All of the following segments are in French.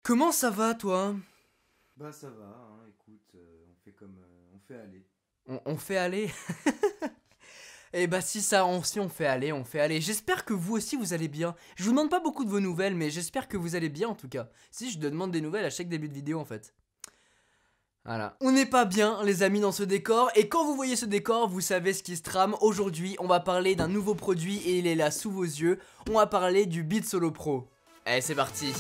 Comment ça va, toi? Bah ça va, hein, écoute, on fait comme... on fait aller. On fait aller? Eh bah si on fait aller, on fait aller. J'espère que vous aussi vous allez bien. Je vous demande pas beaucoup de vos nouvelles, mais j'espère que vous allez bien en tout cas. Si, je demande des nouvelles à chaque début de vidéo en fait. Voilà. On n'est pas bien les amis dans ce décor, et quand vous voyez ce décor, vous savez ce qui se trame. Aujourd'hui, on va parler d'un nouveau produit et il est là sous vos yeux. On va parler du Beats Solo Pro. Allez, c'est parti.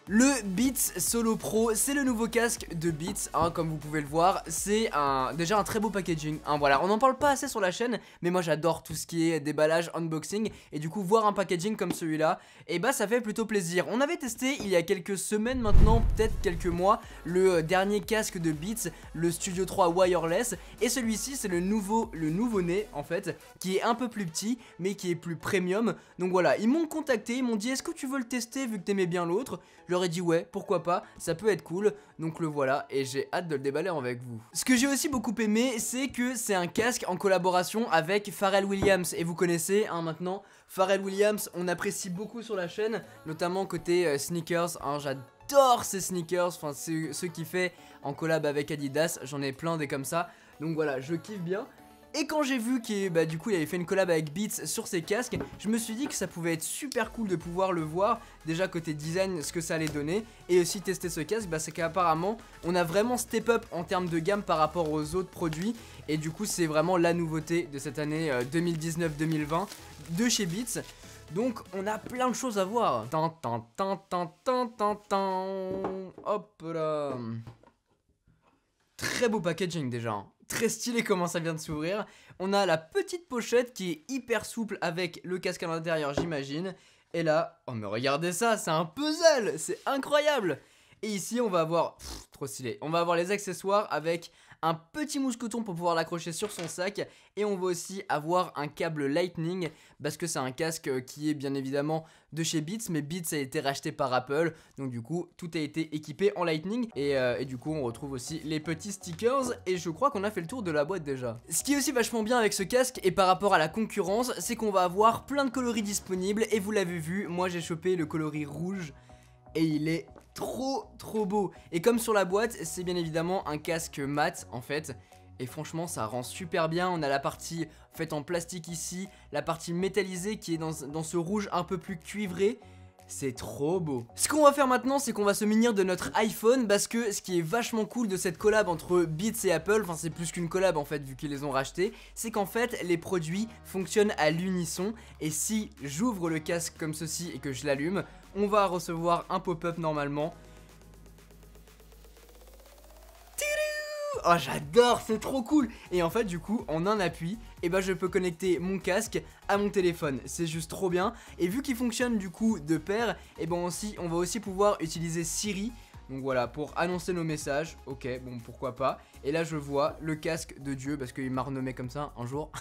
Le Beats Solo Pro, c'est le nouveau casque de Beats, hein, comme vous pouvez le voir. C'est déjà un très beau packaging, hein, voilà. On n'en parle pas assez sur la chaîne, mais moi j'adore tout ce qui est déballage, unboxing. Et du coup voir un packaging comme celui-là, et bah ça fait plutôt plaisir. On avait testé il y a quelques semaines maintenant, peut-être quelques mois, le dernier casque de Beats, le Studio 3 Wireless. Et celui-ci c'est le nouveau-né en fait, qui est un peu plus petit, mais qui est plus premium. Donc voilà, ils m'ont contacté, ils m'ont dit est-ce que tu veux le tester vu que t'aimais bien l'autre. Je leur ai dit ouais, pourquoi pas, ça peut être cool. Donc le voilà, et j'ai hâte de le déballer avec vous. Ce que j'ai aussi beaucoup aimé, c'est que c'est un casque en collaboration avec Pharrell Williams. Et vous connaissez hein, maintenant Pharrell Williams, on apprécie beaucoup sur la chaîne, notamment côté sneakers, hein, j'adore ces sneakers, enfin ceux qu'il fait en collab avec Adidas, j'en ai plein des comme ça. Donc voilà, je kiffe bien. Et quand j'ai vu qu'il du coup il avait fait une collab avec Beats sur ses casques, je me suis dit que ça pouvait être super cool de pouvoir le voir, déjà côté design ce que ça allait donner, et aussi tester ce casque, c'est qu'apparemment on a vraiment step up en termes de gamme par rapport aux autres produits, et du coup c'est vraiment la nouveauté de cette année 2019-2020 de chez Beats. Donc on a plein de choses à voir. Hop là. Très beau packaging déjà, hein. Très stylé comment ça vient de s'ouvrir. On a la petite pochette qui est hyper souple avec le casque à l'intérieur j'imagine. Et là, oh mais regardez ça, c'est un puzzle, c'est incroyable. Et ici on va avoir, trop stylé, on va avoir les accessoires avec un petit mousqueton pour pouvoir l'accrocher sur son sac. Et on va aussi avoir un câble Lightning parce que c'est un casque qui est bien évidemment de chez Beats, mais Beats a été racheté par Apple, donc du coup tout a été équipé en Lightning. Et du coup on retrouve aussi les petits stickers, et je crois qu'on a fait le tour de la boîte déjà. Ce qui est aussi vachement bien avec ce casque et par rapport à la concurrence, c'est qu'on va avoir plein de coloris disponibles. Et vous l'avez vu, moi j'ai chopé le coloris rouge et il est trop beau. Et comme sur la boîte, c'est bien évidemment un casque mat en fait. Et franchement ça rend super bien. On a la partie faite en plastique ici, la partie métallisée qui est dans ce rouge un peu plus cuivré. C'est trop beau. Ce qu'on va faire maintenant, c'est qu'on va se munir de notre iPhone, parce que ce qui est vachement cool de cette collab entre Beats et Apple, enfin c'est plus qu'une collab en fait vu qu'ils les ont rachetés, c'est qu'en fait les produits fonctionnent à l'unisson. Et si j'ouvre le casque comme ceci et que je l'allume, on va recevoir un pop-up normalement. Oh j'adore, c'est trop cool. Et en fait du coup en un appui, et je peux connecter mon casque à mon téléphone. C'est juste trop bien. Et vu qu'il fonctionne du coup de pair, et aussi on va aussi pouvoir utiliser Siri. Donc voilà, pour annoncer nos messages. Ok, bon pourquoi pas. Et là je vois le casque de Dieu, parce qu'il m'a renommé comme ça un jour.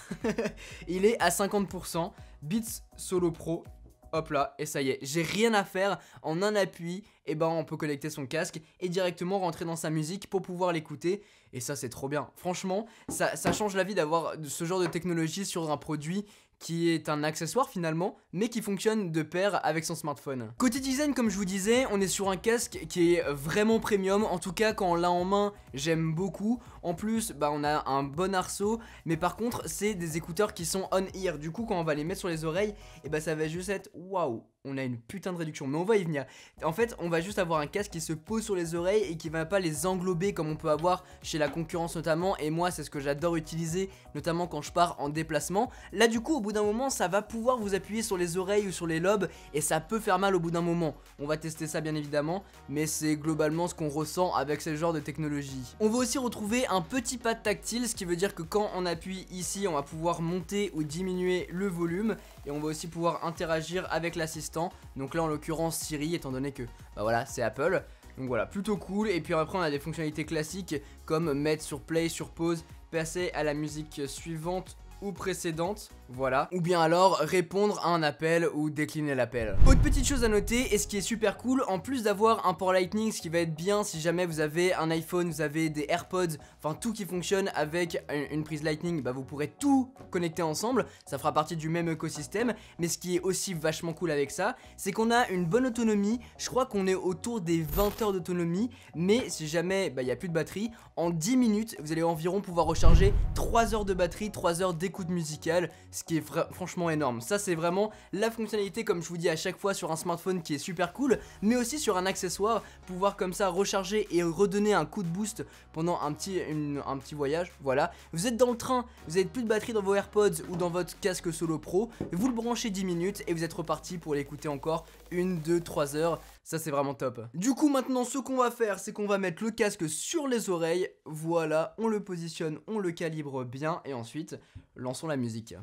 Il est à 50%, Beats Solo Pro. Hop là, et ça y est, j'ai rien à faire. En un appui, on peut connecter son casque et directement rentrer dans sa musique pour pouvoir l'écouter. Et ça c'est trop bien. Franchement, ça change la vie d'avoir ce genre de technologie sur un produit qui est un accessoire finalement, mais qui fonctionne de pair avec son smartphone. Côté design, comme je vous disais, on est sur un casque qui est vraiment premium. En tout cas, quand on l'a en main, j'aime beaucoup. En plus, on a un bon arceau, mais par contre, c'est des écouteurs qui sont on-ear. Du coup, quand on va les mettre sur les oreilles, ça va juste être waouh. On a une putain de réduction, mais on va y venir. En fait, on va juste avoir un casque qui se pose sur les oreilles et qui va pas les englober comme on peut avoir chez la concurrence notamment. Et moi, c'est ce que j'adore utiliser, notamment quand je pars en déplacement. Là, du coup, au bout d'un moment, ça va pouvoir vous appuyer sur les oreilles ou sur les lobes, et ça peut faire mal au bout d'un moment. On va tester ça bien évidemment, mais c'est globalement ce qu'on ressent avec ce genre de technologie. On va aussi retrouver un petit pad tactile, ce qui veut dire que quand on appuie ici, on va pouvoir monter ou diminuer le volume. Et on va aussi pouvoir interagir avec l'assistant. Donc là en l'occurrence Siri, étant donné que voilà, c'est Apple. Donc voilà, plutôt cool. Et puis après on a des fonctionnalités classiques comme mettre sur play, sur pause, passer à la musique suivante ou précédente. voilà, ou bien alors répondre à un appel ou décliner l'appel. Autre petite chose à noter, et ce qui est super cool, en plus d'avoir un port Lightning, ce qui va être bien si jamais vous avez un iPhone, vous avez des AirPods, enfin tout qui fonctionne avec une prise Lightning, bah vous pourrez tout connecter ensemble, ça fera partie du même écosystème. Mais ce qui est aussi vachement cool avec ça, c'est qu'on a une bonne autonomie, je crois qu'on est autour des 20 heures d'autonomie, mais si jamais il n'y a plus de batterie, en 10 minutes, vous allez environ pouvoir recharger 3 heures de batterie, 3 heures d'écoute musicale, ce qui est franchement énorme. Ça c'est vraiment la fonctionnalité, comme je vous dis à chaque fois, sur un smartphone qui est super cool, mais aussi sur un accessoire, pouvoir comme ça recharger et redonner un coup de boost pendant un petit voyage. Voilà, vous êtes dans le train, vous n'avez plus de batterie dans vos AirPods ou dans votre casque Solo Pro, vous le branchez 10 minutes et vous êtes reparti pour l'écouter encore 1, 2, 3 heures. Ça c'est vraiment top. Du coup maintenant ce qu'on va faire, c'est qu'on va mettre le casque sur les oreilles. Voilà, on le positionne, on le calibre bien et ensuite lançons la musique.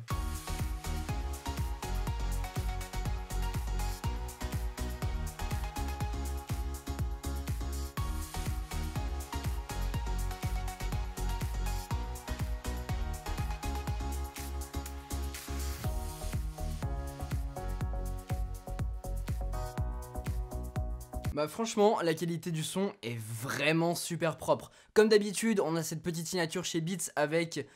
Bah franchement, la qualité du son est vraiment super propre. Comme d'habitude, on a cette petite signature chez Beats avec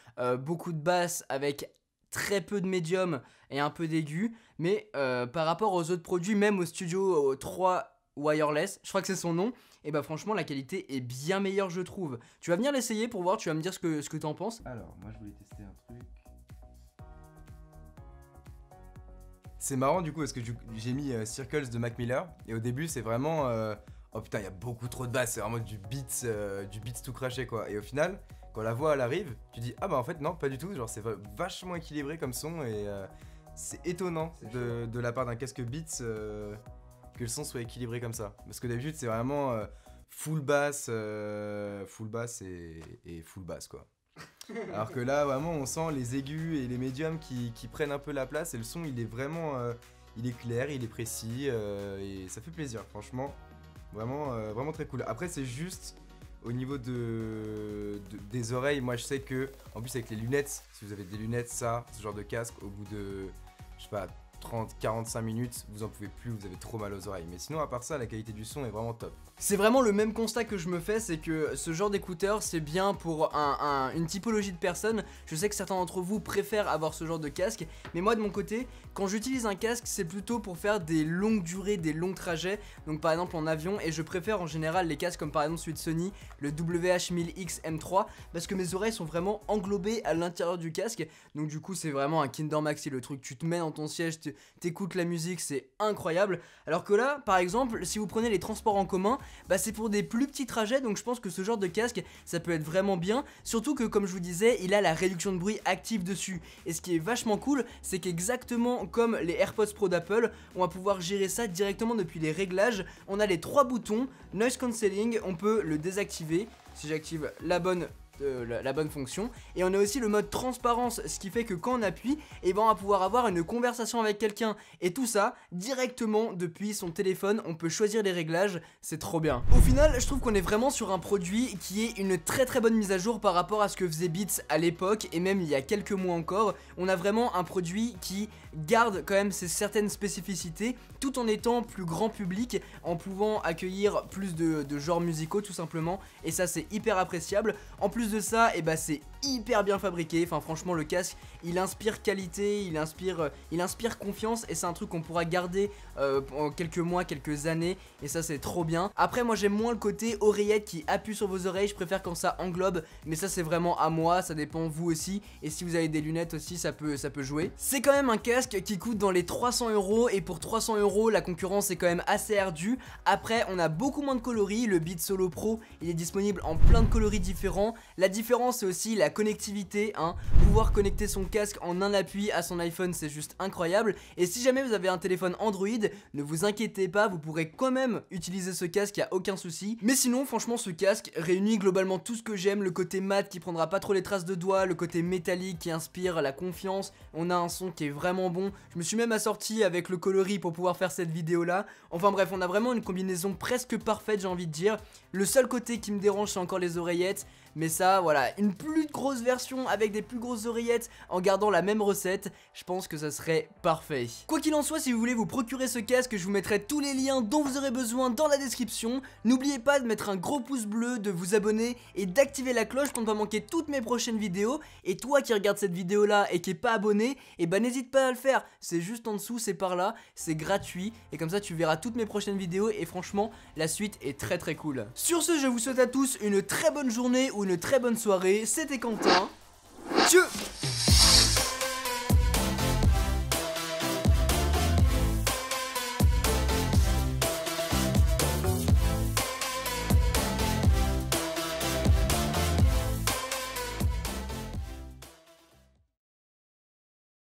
beaucoup de basse, avec très peu de médium et un peu d'aigu. Mais par rapport aux autres produits, même au Studio 3 Wireless, je crois que c'est son nom, et bah franchement la qualité est bien meilleure je trouve. Tu vas venir l'essayer pour voir, tu vas me dire ce que t'en penses. Alors, moi je voulais tester un truc. C'est marrant du coup parce que j'ai mis Circles de Mac Miller et au début c'est vraiment oh putain il y a beaucoup trop de basses, c'est vraiment du beats tout craché quoi. Et au final quand la voix elle arrive tu dis ah bah en fait non pas du tout, genre c'est vachement équilibré comme son et c'est étonnant de la part d'un casque Beats que le son soit équilibré comme ça. Parce que d'habitude c'est vraiment full bass et full bass quoi. Alors que là vraiment on sent les aigus et les médiums qui prennent un peu la place et le son il est vraiment il est clair, il est précis et ça fait plaisir franchement, vraiment très cool. Après c'est juste au niveau des oreilles, moi je sais que en plus avec les lunettes, si vous avez des lunettes ce genre de casque au bout de je sais pas 30-45 minutes vous en pouvez plus, vous avez trop mal aux oreilles. Mais sinon à part ça la qualité du son est vraiment top. C'est vraiment le même constat que je me fais, c'est que ce genre d'écouteurs c'est bien pour une typologie de personnes. Je sais que certains d'entre vous préfèrent avoir ce genre de casque, mais moi de mon côté, quand j'utilise un casque c'est plutôt pour faire des longues durées, des longs trajets, donc par exemple en avion, et je préfère en général les casques comme par exemple celui de Sony, le WH-1000X M3, parce que mes oreilles sont vraiment englobées à l'intérieur du casque, donc du coup c'est vraiment un Kinder Maxi le truc, tu te mets dans ton siège, t'écoutes la musique, c'est incroyable. Alors que là par exemple si vous prenez les transports en commun, bah c'est pour des plus petits trajets, donc je pense que ce genre de casque ça peut être vraiment bien, surtout que comme je vous disais il a la réduction de bruit active dessus, et ce qui est vachement cool c'est qu'exactement comme les AirPods Pro d'Apple, on va pouvoir gérer ça directement depuis les réglages. On a les 3 boutons, noise cancelling, on peut le désactiver si j'active la bonne fonction, et on a aussi le mode transparence, ce qui fait que quand on appuie, et ben on va pouvoir avoir une conversation avec quelqu'un, et tout ça directement depuis son téléphone. On peut choisir les réglages, c'est trop bien. Au final je trouve qu'on est vraiment sur un produit qui est une très bonne mise à jour par rapport à ce que faisait Beats à l'époque, et même il y a quelques mois encore. On a vraiment un produit qui garde quand même ses certaines spécificités tout en étant plus grand public, en pouvant accueillir plus de genres musicaux tout simplement, et ça c'est hyper appréciable. En plus de ça, et bah c'est hyper bien fabriqué, enfin franchement le casque il inspire qualité, il inspire confiance, et c'est un truc qu'on pourra garder en quelques mois, quelques années, et ça c'est trop bien. Après moi j'aime moins le côté oreillette qui appuie sur vos oreilles, je préfère quand ça englobe, mais ça c'est vraiment à moi, ça dépend vous aussi, et si vous avez des lunettes aussi ça peut jouer. C'est quand même un casque qui coûte dans les 300 €, et pour 300 € la concurrence est quand même assez ardue. Après on a beaucoup moins de coloris, le Beats Solo Pro il est disponible en plein de coloris différents. La différence c'est aussi la connectivité, hein. Pouvoir connecter son casque en un appui à son iPhone c'est juste incroyable, et si jamais vous avez un téléphone Android, ne vous inquiétez pas, vous pourrez quand même utiliser ce casque, y a aucun souci. Mais sinon franchement ce casque réunit globalement tout ce que j'aime, le côté mat qui prendra pas trop les traces de doigts, le côté métallique qui inspire la confiance, on a un son qui est vraiment bon, je me suis même assorti avec le coloris pour pouvoir faire cette vidéo là. Enfin bref, on a vraiment une combinaison presque parfaite j'ai envie de dire. Le seul côté qui me dérange c'est encore les oreillettes, Mais ça, voilà, une plus grosse version avec des plus grosses oreillettes en gardant la même recette, je pense que ça serait parfait. Quoi qu'il en soit, si vous voulez vous procurer ce casque, je vous mettrai tous les liens dont vous aurez besoin dans la description. N'oubliez pas de mettre un gros pouce bleu, de vous abonner et d'activer la cloche pour ne pas manquer toutes mes prochaines vidéos. Et toi qui regardes cette vidéo là et qui est pas abonné, et bah n'hésite pas à le faire, c'est juste en dessous, c'est par là, c'est gratuit et comme ça tu verras toutes mes prochaines vidéos et franchement la suite est très cool. Sur ce, je vous souhaite à tous une très bonne journée ou une très bonne soirée, c'était Quentin